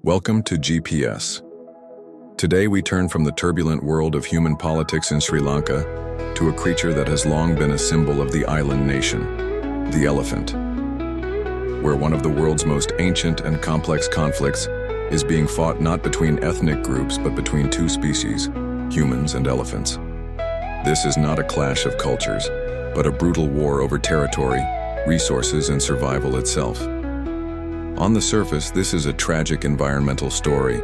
Welcome to GPS. Today we turn from the turbulent world of human politics in Sri Lanka to a creature that has long been a symbol of the island nation, the elephant, where one of the world's most ancient and complex conflicts is being fought not between ethnic groups but between two species, humans and elephants. This is not a clash of cultures, but a brutal war over territory, resources, and survival itself. On the surface, this is a tragic environmental story.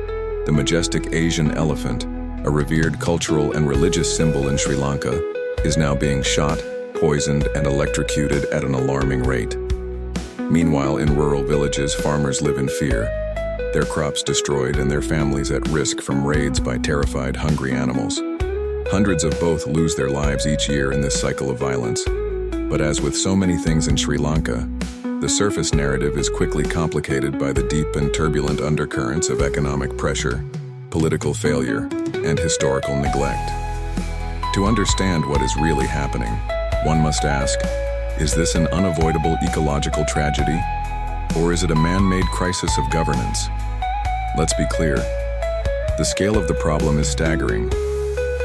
The majestic Asian elephant, a revered cultural and religious symbol in Sri Lanka, is now being shot, poisoned, and electrocuted at an alarming rate. Meanwhile, in rural villages, farmers live in fear, their crops destroyed and their families at risk from raids by terrified, hungry animals. Hundreds of both lose their lives each year in this cycle of violence. But as with so many things in Sri Lanka, the surface narrative is quickly complicated by the deep and turbulent undercurrents of economic pressure, political failure, and historical neglect. To understand what is really happening, one must ask, is this an unavoidable ecological tragedy, or is it a man-made crisis of governance? Let's be clear, the scale of the problem is staggering.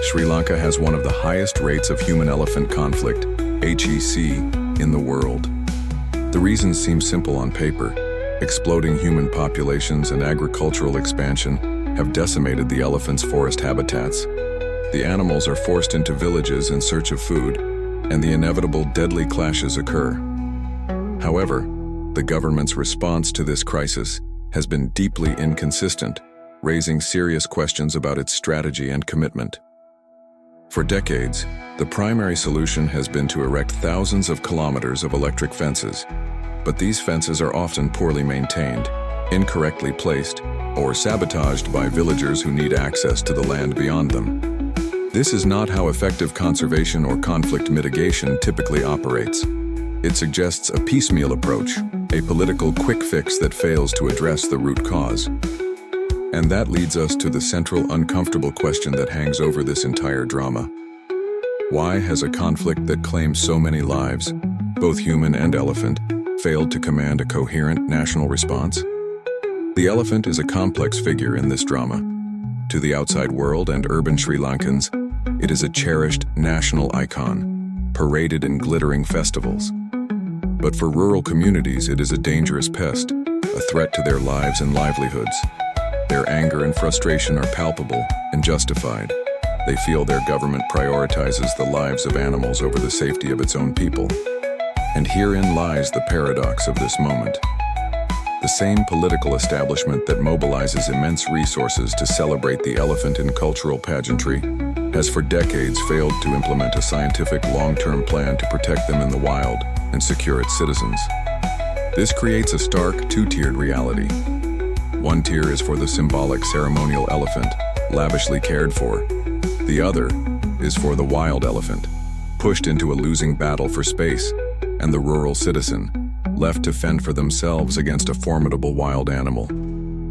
Sri Lanka has one of the highest rates of human-elephant conflict, HEC, in the world. The reasons seem simple on paper. Exploding human populations and agricultural expansion have decimated the elephants' forest habitats. The animals are forced into villages in search of food, and the inevitable deadly clashes occur. However, the government's response to this crisis has been deeply inconsistent, raising serious questions about its strategy and commitment. For decades, the primary solution has been to erect thousands of kilometers of electric fences, but these fences are often poorly maintained, incorrectly placed, or sabotaged by villagers who need access to the land beyond them. This is not how effective conservation or conflict mitigation typically operates. It suggests a piecemeal approach, a political quick fix that fails to address the root cause. And that leads us to the central uncomfortable question that hangs over this entire drama. Why has a conflict that claims so many lives, both human and elephant, failed to command a coherent national response? The elephant is a complex figure in this drama. To the outside world and urban Sri Lankans, it is a cherished national icon, paraded in glittering festivals. But for rural communities, it is a dangerous pest, a threat to their lives and livelihoods. Their anger and frustration are palpable and justified. They feel their government prioritizes the lives of animals over the safety of its own people. And herein lies the paradox of this moment. The same political establishment that mobilizes immense resources to celebrate the elephant in cultural pageantry has for decades failed to implement a scientific long-term plan to protect them in the wild and secure its citizens. This creates a stark two-tiered reality. One tier is for the symbolic ceremonial elephant, lavishly cared for. The other is for the wild elephant, pushed into a losing battle for space, and the rural citizen, left to fend for themselves against a formidable wild animal.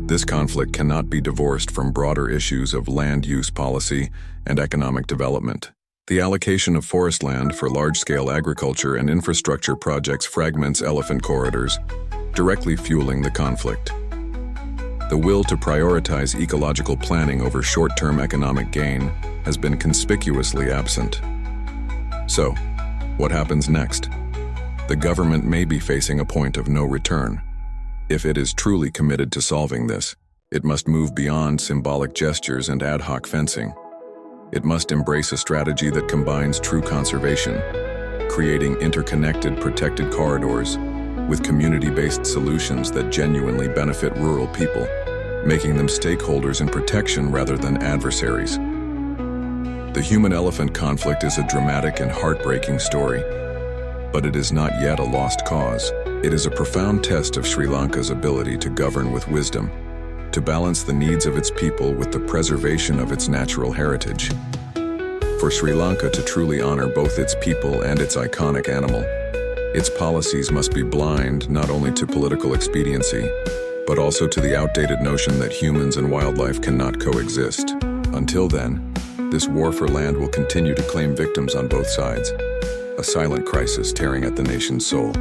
This conflict cannot be divorced from broader issues of land use policy and economic development. The allocation of forest land for large-scale agriculture and infrastructure projects fragments elephant corridors, directly fueling the conflict. The will to prioritize ecological planning over short-term economic gain has been conspicuously absent. So, what happens next? The government may be facing a point of no return. If it is truly committed to solving this, it must move beyond symbolic gestures and ad hoc fencing. It must embrace a strategy that combines true conservation, creating interconnected protected corridors, with community-based solutions that genuinely benefit rural people, making them stakeholders in protection rather than adversaries. The human-elephant conflict is a dramatic and heartbreaking story, but it is not yet a lost cause. It is a profound test of Sri Lanka's ability to govern with wisdom, to balance the needs of its people with the preservation of its natural heritage. For Sri Lanka to truly honor both its people and its iconic animal, its policies must be blind not only to political expediency, but also to the outdated notion that humans and wildlife cannot coexist. Until then, this war for land will continue to claim victims on both sides, a silent crisis tearing at the nation's soul.